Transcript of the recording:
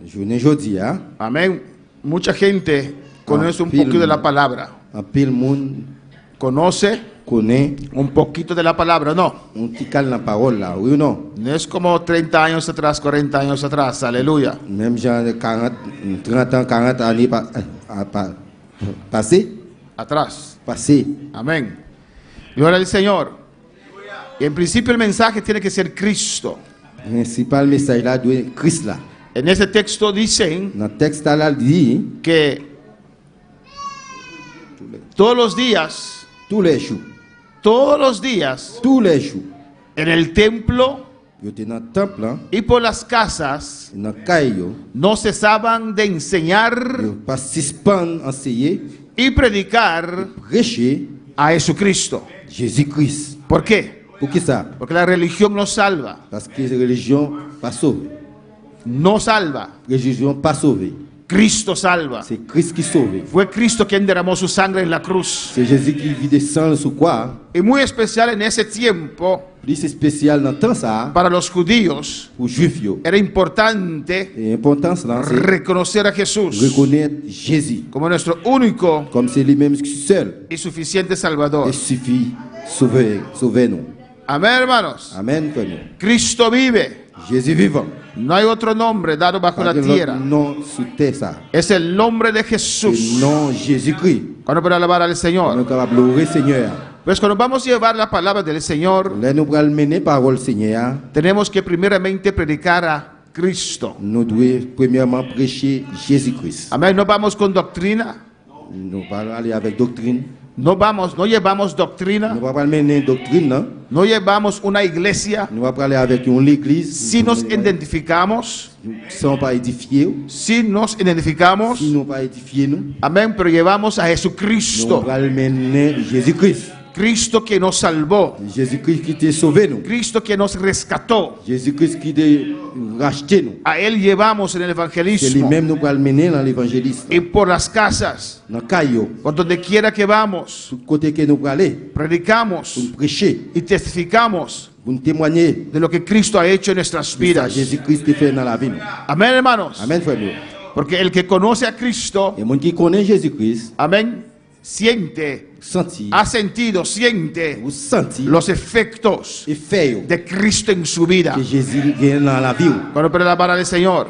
Journée jodi a, Amén. Mucha gente conoce un poquito de la palabra. un pile moun Conoce connaît un poquito de la palabra, no. un petit cal la parole là, oui ou non? No es como 30 años atrás, 40 años atrás. Aleluya. Même genre de 40, 30 ans, 40 années Atrás. passé. Amén. Gloria al Señor. Y en principio el mensaje tiene que ser Cristo. Principal message là doit être Christ là. En ese texto dicen Dans le texte là dit que todos los días, tous les jours, en el templo yo étais dans le temple là, y por las casas, dans le caillou, no cesaban de enseñar yo pas suspendre enseigner, y predicar prêcher a Jesucristo. Jésus-Christ. ¿Por qué? Pour qui ça? Porque la religión no salva. Parce que la religion pas sauvée. No salva. Religion pas sauvée. Cristo salva. C'est Christ qui sauve. Fue Cristo quien derramó su sangre en la cruz. C'est Jésus qui vit de sang sur quoi? Y muy especial en ese tiempo, Plus spécial dans le temps ça, para los judíos, pour juifs yo. era importante Et l'importance là, c'est reconocer a Jesús reconnaître Jésus como nuestro único comme c'est lui-même seul y suficiente Salvador. et suffit sauver nous. Amén, hermanos. Amen, frère. Cristo vive. Jésus vivant. No hay otro nombre dado bajo la Pas de tierra. nom sous terre ça. Es el nombre de C'est Jesús. le nom Jésus-Christ. Cuando para alabar al Nous Señor. sommes capables de louer Seigneur. Pues cuando vamos a llevar la palabra del Señor, Là nous allons mener parole Seigneur. tenemos que primeramente predicar a Cristo. Nous devons premièrement prêcher Jésus-Christ. Amén. No vamos con doctrina. Nous allons aller avec doctrine. No llevamos doctrina. Nous ne allons pas mener doctrine, non? No llevamos una iglesia. Nous allons aller avec une église. Si nos identificamos, Nous ne sommes pas édifiés. si nos identificamos, Si nous ne pas édifiés, nous amén, pero llevamos a nous Jesucristo. allons mener Jésus-Christ. Cristo que nos salvó. Jésus-Christ qui t'a sauvé, nous. Cristo que nos rescató. Jésus-Christ qui t'a racheté, nous. A Él llevamos en el C'est evangelismo lui-même nous allons mener dans l'évangéliste. y por las casas, Dans le caillou, por donde quiera que vamos, tout côté que nous allons aller, predicamos pour prêcher, y testificamos pour témoigner de lo que Cristo ha hecho en nuestras de ça vidas. Jésus-Christ a fait dans la vie. nous. Amén, hermanos. Amen, frère. Porque el que conoce a Cristo, Et monde qui connaît Jésus-Christ, amén, siente, sentir, ha sentido, siente vous sentir los efectos et faire de Cristo en su vida. que Jésus vient dans la vie. Cuando para alabar al Señor.